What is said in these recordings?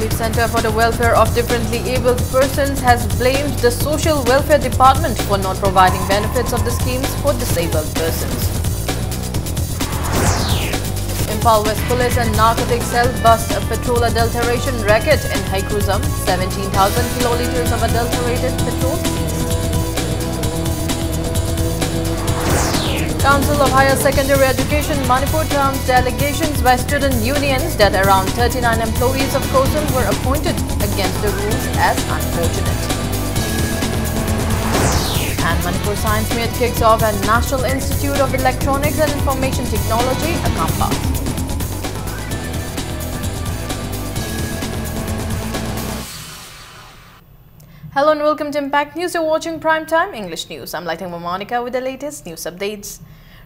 Relief Center for the Welfare of Differently Abled Persons has blamed the Social Welfare Department for not providing benefits of the schemes for disabled persons. Imphal West Police and Narcotics Cell bust a petrol adulteration racket in Haikruzam. 17,000 kiloliters of adulterated petrol. Council of Higher Secondary Education Manipur terms delegations by student unions that around 39 employees of COSM were appointed against the rules as unfortunate. And Manipur Science Meet kicks off at National Institute of Electronics and Information Technology, Akampa. Hello and welcome to Impact News. You're watching Primetime English News. I'm Lighting Monica with the latest news updates.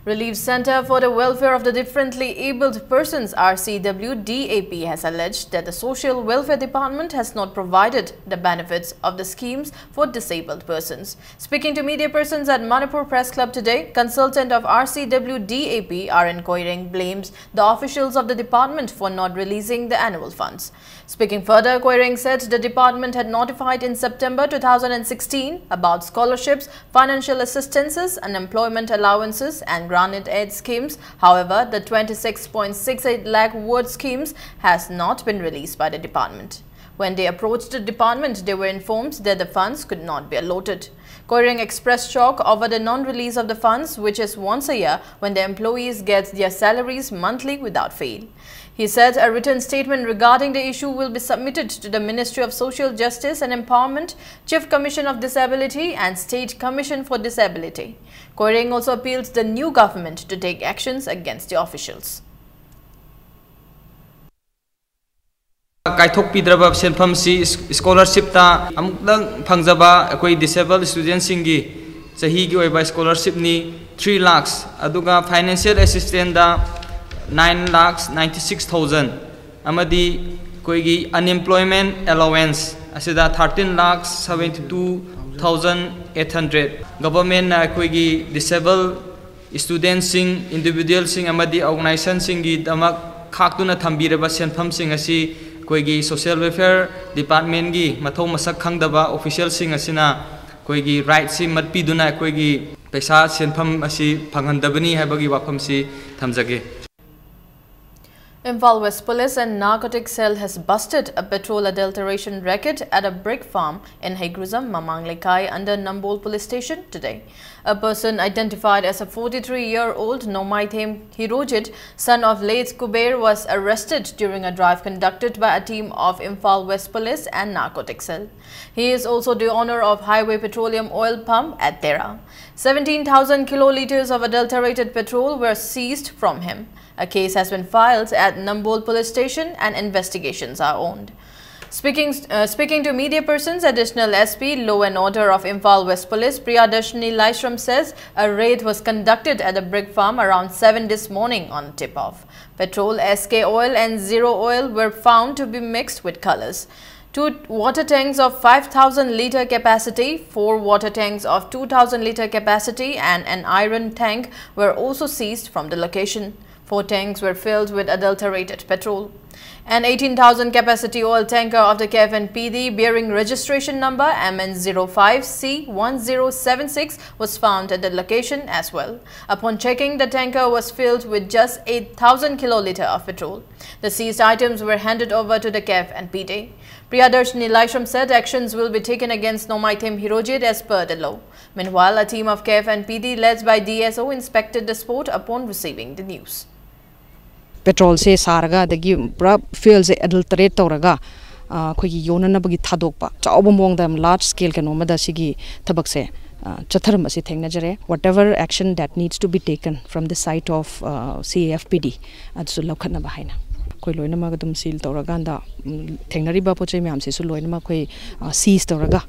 Relief Center for the Welfare of the Differently Abled Persons (RCWDAP) has alleged that the Social Welfare Department has not provided the benefits of the schemes for disabled persons. Speaking to media persons at Manipur Press Club today, consultant of RCWDAP Aaron Koireng blames the officials of the department for not releasing the annual funds. Speaking further, Koireng said the department had notified in September 2016 about scholarships, financial assistances, unemployment allowances and granted aid schemes. However, the 26.68 lakh word schemes has not been released by the department. When they approached the department, they were informed that the funds could not be allotted. Koireng expressed shock over the non-release of the funds, which is once a year when the employees get their salaries monthly without fail. He said a written statement regarding the issue will be submitted to the Ministry of Social Justice and Empowerment, Chief Commission of Disability and State Commission for Disability. Koireng also appealed to the new government to take actions against the officials. Kaithokpidraba senpham si scholarship ta amukdang phangjaba akoi disabled students singi chahi gi oiba scholarship ni 3 lakhs aduga financial assistance da 9,96,000 amadi koigi unemployment allowance asida 13,72,800 government na koigi disabled students sing individual sing amadi organization singi damak khaktuna thambiraba senpham sing asi koigi social welfare department gi mathau masak khangdaba official sing asina koigi right si matpiduna koigi paisa senpham asi phanghandabani habagi wafam si thamjage. Imphal West Police and Narcotics Cell has busted a petrol adulteration racket at a brick farm in Haikruzam, Mamanglekai under Nambol Police Station today. A person identified as a 43-year-old Nomaithem Hirojit, son of late Kuber, was arrested during a drive conducted by a team of Imphal West Police and Narcotics Cell. He is also the owner of Highway Petroleum Oil Pump at Tera. 17,000 kiloliters of adulterated petrol were seized from him. A case has been filed at Nambol Police Station and investigations are on. Speaking to media persons, Additional SP Law and Order of Imphal West Police Priyadarshini Laishram says a raid was conducted at the brick farm around 7 this morning on tip-off. Petrol, SK oil and zero oil were found to be mixed with colors. 2 water tanks of 5,000 litre capacity, 4 water tanks of 2,000 litre capacity and an iron tank were also seized from the location. 4 tanks were filled with adulterated petrol. An 18,000 capacity oil tanker of the KFNPD bearing registration number MN05C1076 was found at the location as well. Upon checking, the tanker was filled with just 8,000 kiloliter of petrol. The seized items were handed over to the KFNPD. Priyadarshini Laishram said actions will be taken against Nomaithem Hirojit as per the law. Meanwhile, a team of KFNPD led by DSO inspected the spot upon receiving the news. Petrol se sarga dagi pura fuel se adulterate toraga khoi yona na bagi thadokpa chawba mong dam large scale kanoma da sigi thabak se chatharam asi thengna jare whatever action that needs to be taken from the side of CAFPD adsu lokhatna bahaina koi loina ma gadum seal toraga da thengnari ba pochai myam se su loina ma koi seize toraga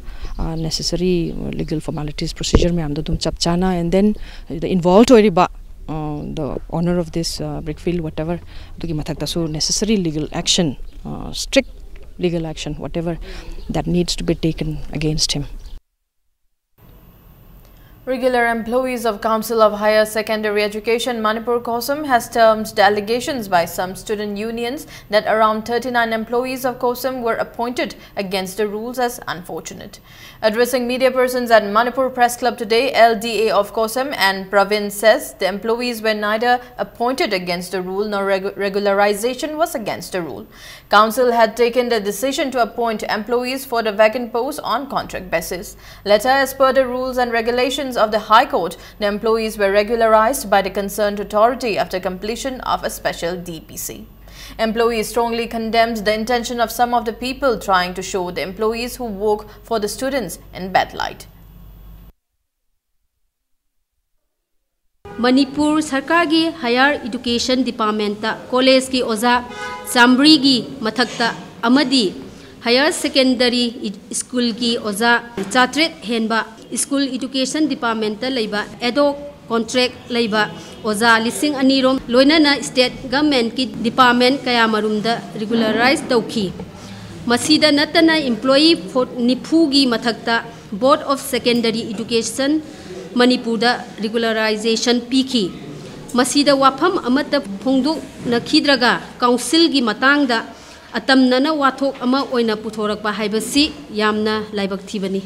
necessary legal formalities procedure myam da dum chapchana and then the involved ori ba the owner of this brickfield, whatever, so necessary legal action, strict legal action, whatever that needs to be taken against him. Regular employees of Council of Higher Secondary Education Manipur COSM has termed the allegations by some student unions that around 39 employees of COSM were appointed against the rules as unfortunate. Addressing media persons at Manipur Press Club today, LDA of COSM and Pravin says the employees were neither appointed against the rule nor regularization was against the rule. Council had taken the decision to appoint employees for the vacant posts on contract basis. Later, as per the rules and regulations of the High Court, the employees were regularized by the concerned authority after completion of a special DPC. Employees strongly condemned the intention of some of the people trying to show the employees who work for the students in bad light. Manipur Sarkar gi Higher Education Department ta college ki oza Chambri gi mathakta amadi Higher Secondary School ki oza Chatret henba School Education Department ta leiba edo contract leiba oza lising anirom loinana state government ki department kaya marumda regularize tawki masida natana employee nifu gi mathakta Board of Secondary Education Manipur da regularization piki masida wafam amata phongduk nakhidraga council gi matang da atamnana wathok ama oina puthorakpa haibasi yamna laibak thibani.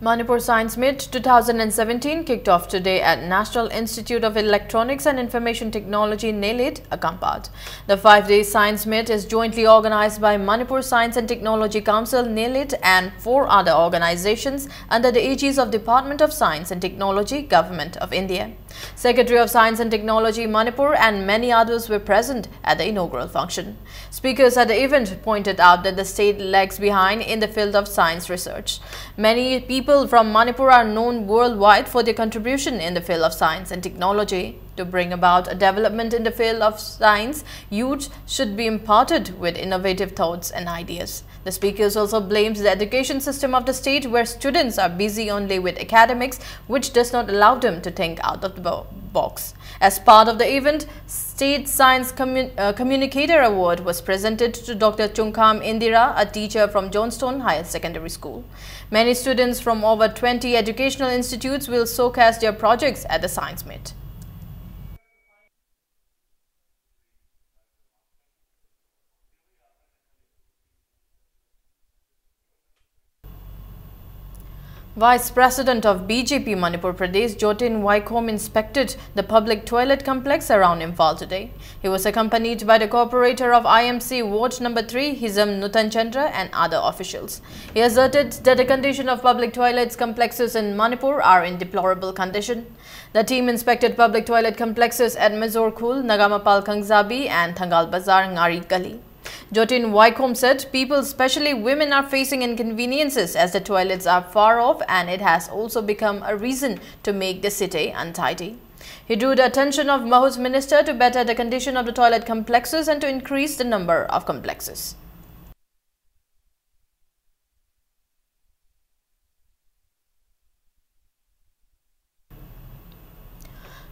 Manipur Science Meet 2017 kicked off today at National Institute of Electronics and Information Technology, NIELIT, Akampat. The 5-day Science Meet is jointly organized by Manipur Science and Technology Council, NIELIT, and 4 other organizations under the aegis of Department of Science and Technology, Government of India. Secretary of Science and Technology, Manipur, and many others were present at the inaugural function. Speakers at the event pointed out that the state lags behind in the field of science research. Many people from Manipur are known worldwide for their contribution in the field of science and technology. To bring about a development in the field of science, youth should be imparted with innovative thoughts and ideas. The speakers also blamed the education system of the state, where students are busy only with academics, which does not allow them to think out of the box. As part of the event, State Science Communicator Award was presented to Dr. Chungkham Indira, a teacher from Johnstone Higher Secondary School. Many students from over 20 educational institutes will showcase their projects at the Science Meet. Vice President of BJP Manipur Pradesh, Jotin Waikhom, inspected the public toilet complex around Imphal today. He was accompanied by the Corporator of IMC Ward No. 3, Hizam Nutan Chandra, and other officials. He asserted that the condition of public toilets complexes in Manipur are in deplorable condition. The team inspected public toilet complexes at Mizor Khul, Nagamapal Kangzabi, and Thangal Bazar, Ngari Gali. Jotin Waikhom said people, especially women, are facing inconveniences as the toilets are far off, and it has also become a reason to make the city untidy. He drew the attention of Mahuz Minister to better the condition of the toilet complexes and to increase the number of complexes.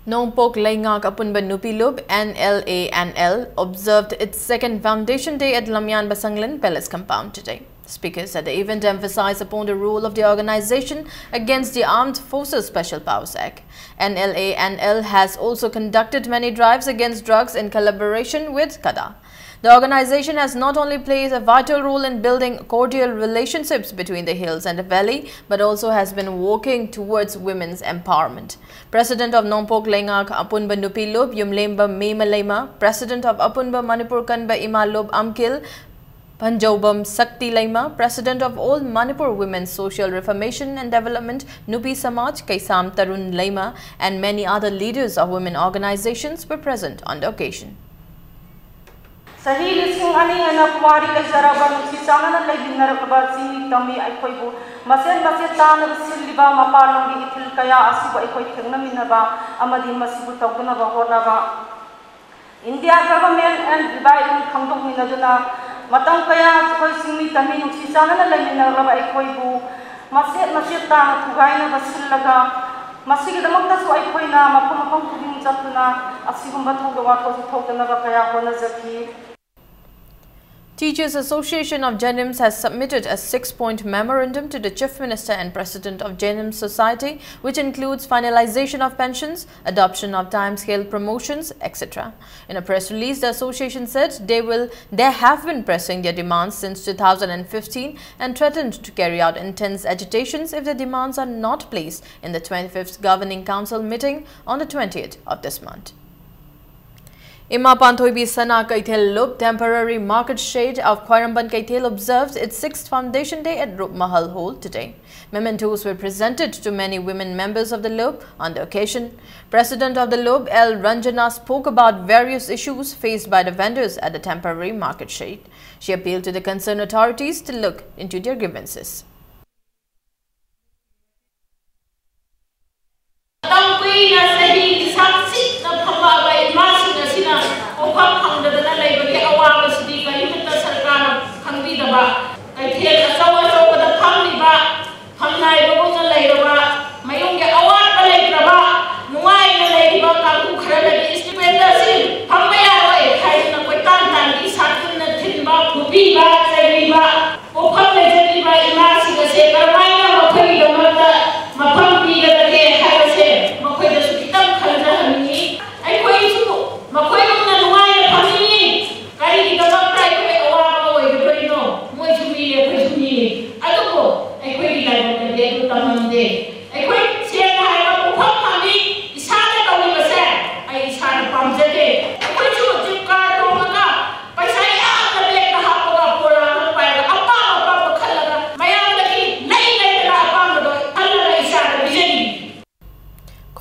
Nongpok Laingak Apunba Nupilub NLANL observed its second foundation day at Lamyan Basanglan Palace compound today. Speakers at the event emphasized upon the role of the organization against the Armed Forces Special Powers Act. NLANL has also conducted many drives against drugs in collaboration with CADA. The organization has not only played a vital role in building cordial relationships between the hills and the valley, but also has been working towards women's empowerment. President of Nongpok Laingak Apunba Nupilub Yumlemba Memalema, President of Apunba Manipur Kanba Imalub Amkil Panjobam Sakti Laima, President of All Manipur Women's Social Reformation and Development Nupi Samaj Kaisam Tarun Laima, and many other leaders of women organizations were present on the occasion. Sahi lising ani ana kumari kajaraba nusi changana leginaraba sini tami aikhoibu masen tan silliba mapalongi ithil kaya asibu aikoi thengnaminaba amadi masibu tawgunaba honaba India government and divide khangdokminaduna matang kaya khoi singmi tami nusi changana leginaraba aikhoibu maset tan thugaina basillaga masigidamagta su aikhoina mapam khuding chatuna asigumba thogwa thosu thoganaba kaya honajaki. Teachers Association of Jenims has submitted a 6-point memorandum to the Chief Minister and President of Jenims Society, which includes finalization of pensions, adoption of timescale promotions, etc. In a press release, the association said they have been pressing their demands since 2015 and threatened to carry out intense agitations if the demands are not placed in the 25th Governing Council meeting on the 20th of this month. Ima Panthoibi Sana Kaithel Loop Temporary Market Shade of Khwairamban Kaithel observed its 6th Foundation Day at Rup Mahal Hall today. Mementos were presented to many women members of the Loop on the occasion. President of the Loop, L. Ranjana, spoke about various issues faced by the vendors at the temporary market shade. She appealed to the concerned authorities to look into their grievances.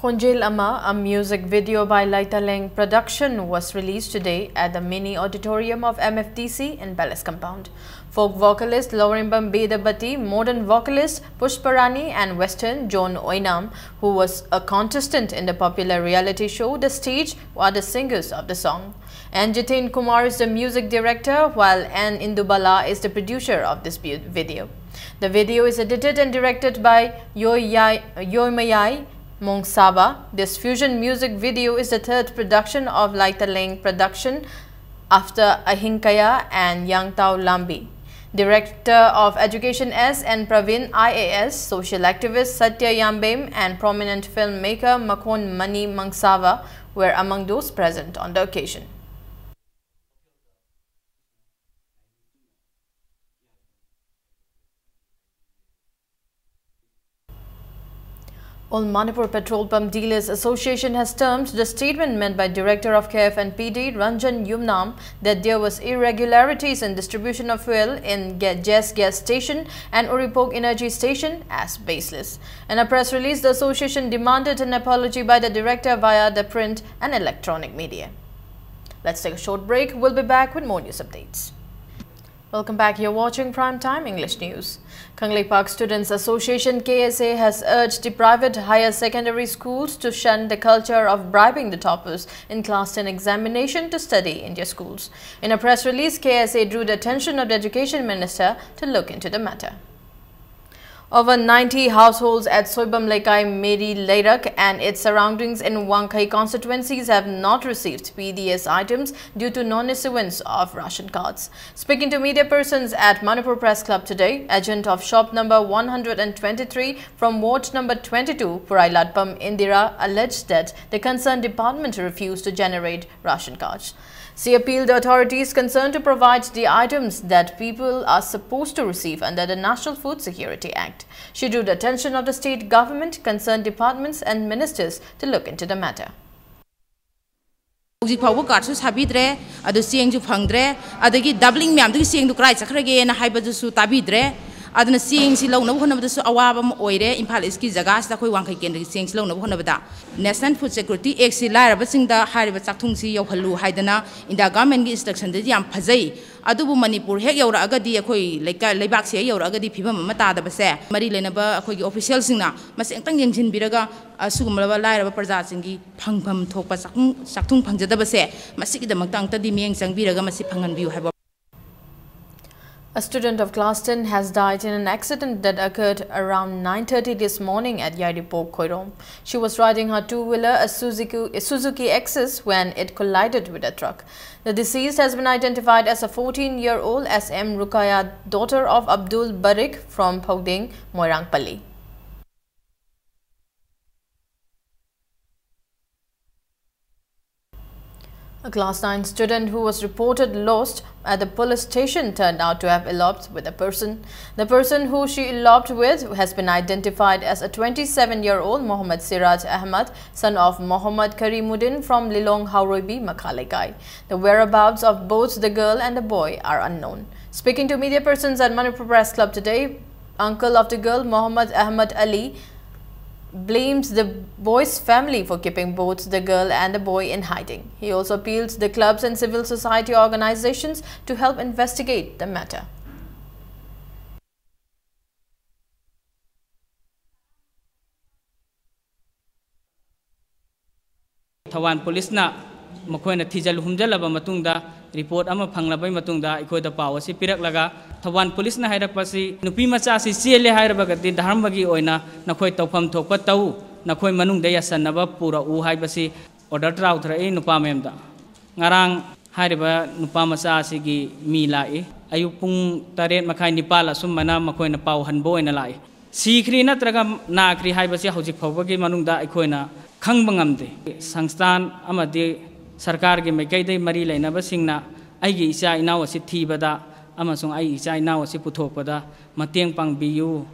Khonjel Ama, a music video by Laitaleng production, was released today at the mini auditorium of MFDC in Palace Compound. Folk vocalist Laurimbam Bedabati, modern vocalist Pushparani and Western John Oinam, who was a contestant in the popular reality show The Stage, were the singers of the song. And Jitin Kumar is the music director, while N. Indubala is the producer of this video. The video is edited and directed by Yoimayai Mongsaba. This fusion music video is the third production of Laitaleng production after Ahinkaya and Yangtao Lambi. Director of Education S. and Praveen IAS, social activist Satya Yambem and prominent filmmaker Makon Mani Mangsava were among those present on the occasion. All Manipur Petrol Pump Dealers Association has termed the statement made by Director of KFNPD Ranjan Yumnam that there was irregularities in distribution of fuel in Jess Gas Station and Uripok Energy Station as baseless. In a press release, the association demanded an apology by the director via the print and electronic media. Let's take a short break. We'll be back with more news updates. Welcome back. You're watching Primetime English News. Kanglei Park Students Association KSA has urged the private higher secondary schools to shun the culture of bribing the toppers in Class 10 examination to study in their schools. In a press release, KSA drew the attention of the Education Minister to look into the matter. Over 90 households at Soibam Lekai, Meri Leirak and its surroundings in Wangkai constituencies have not received PDS items due to non-issuance of ration cards. Speaking to media persons at Manipur Press Club today, agent of shop number 123 from ward number 22, Purailatpam Indira, alleged that the concerned department refused to generate ration cards. She appealed the authorities concerned to provide the items that people are supposed to receive under the National Food Security Act. She drew the attention of the state government, concerned departments and ministers to look into the matter. adana sieng si lo na bhona bada su awabam oire Imphal East ki jaga sa khoi wangkai kendra sieng si lo na bhona bada National Food Security Act si laira ba singda hariba chakthung si yohalu haidana inda government gi instruction de yam phajai adubu Manipur hek yora agadi akhoi leibak se yora agadi phibam ma ta da ba se mari lena ba akhoi gi official singna maseng tang yengjin biraga asugumla laira ba praja singi phangpham thokpa chakthung phangjada ba se masiki da maktang ta di mieng changbiraga masi phangan biu haiba. A student of class 10 has died in an accident that occurred around 9:30 this morning at Yairipur, Khoirom. She was riding her two-wheeler, a Suzuki Axis, when it collided with a truck. The deceased has been identified as a 14-year-old SM Rukaya, daughter of Abdul Barik from Phogding, Moirangpalli. A class 9 student who was reported lost at the police station turned out to have eloped with a person. The person who she eloped with has been identified as a 27-year-old Mohammad Siraj Ahmad, son of Mohammad Karimuddin from Lilong Hauroibi, Makhalegai. The whereabouts of both the girl and the boy are unknown. Speaking to media persons at Manipur Press Club today, uncle of the girl, Mohammad Ahmad Ali, blames the boy's family for keeping both the girl and the boy in hiding. He also appealed to the clubs and civil society organizations to help investigate the matter. Tawan police na makoy na tijal humjalaba matungda report ama phanglabai matungda ikoi da paw asi pirak laga Tawan police na hairak pasi nupi macha si chele hairaba gati dharmagi oina nakoi tawpham thokpa tau nakoi manung da yasanaba pura u haibasi order trau thra e nupa memda ngarang hairiba nupa macha si gi mi lai ayuk pung 8 makhai nipala summana makoi na paw hanbo oina lai sikhri natraga nakri haibasi hojik phawbagi manungda ikoina khangbangamde sangstan amadi sarkar ge mekai dei mari lainaba singna aigi icha inaw asi thibada amasung ai icha inaw asi puthokpada mateng pangbiyu.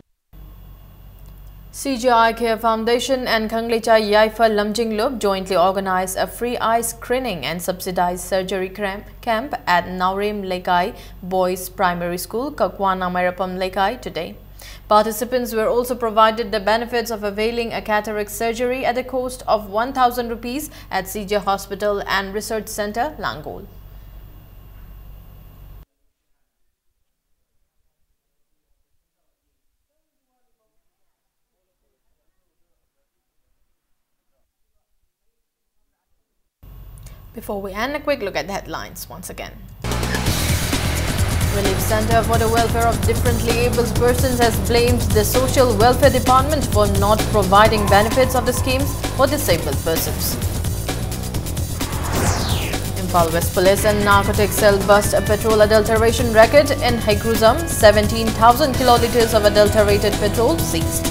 CGI Care Foundation and Khanglecha Yaifa Lamjinglub jointly organized a free eye screening and subsidized surgery camp at Naurem Lekai Boys Primary School, Kakwana Mairapam Lekai today. Participants were also provided the benefits of availing a cataract surgery at the cost of 1,000 rupees at CJ Hospital and Research Center, Langol. Before we end, a quick look at the headlines once again. Relief Center for the Welfare of Differently Abled Persons has blamed the Social Welfare Department for not providing benefits of the schemes for disabled persons. Impal West Police and Narcotics Cell bust a petrol adulteration record in Haikruzam. 17,000 kiloliters of adulterated petrol seized.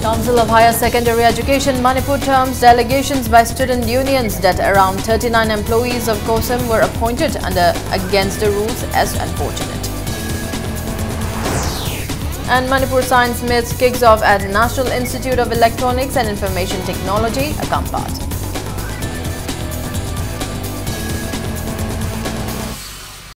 Council of Higher Secondary Education Manipur terms delegations by student unions that around 39 employees of COSEM were appointed against the rules as unfortunate. And Manipur Science Myth kicks off at National Institute of Electronics and Information Technology, Akampat.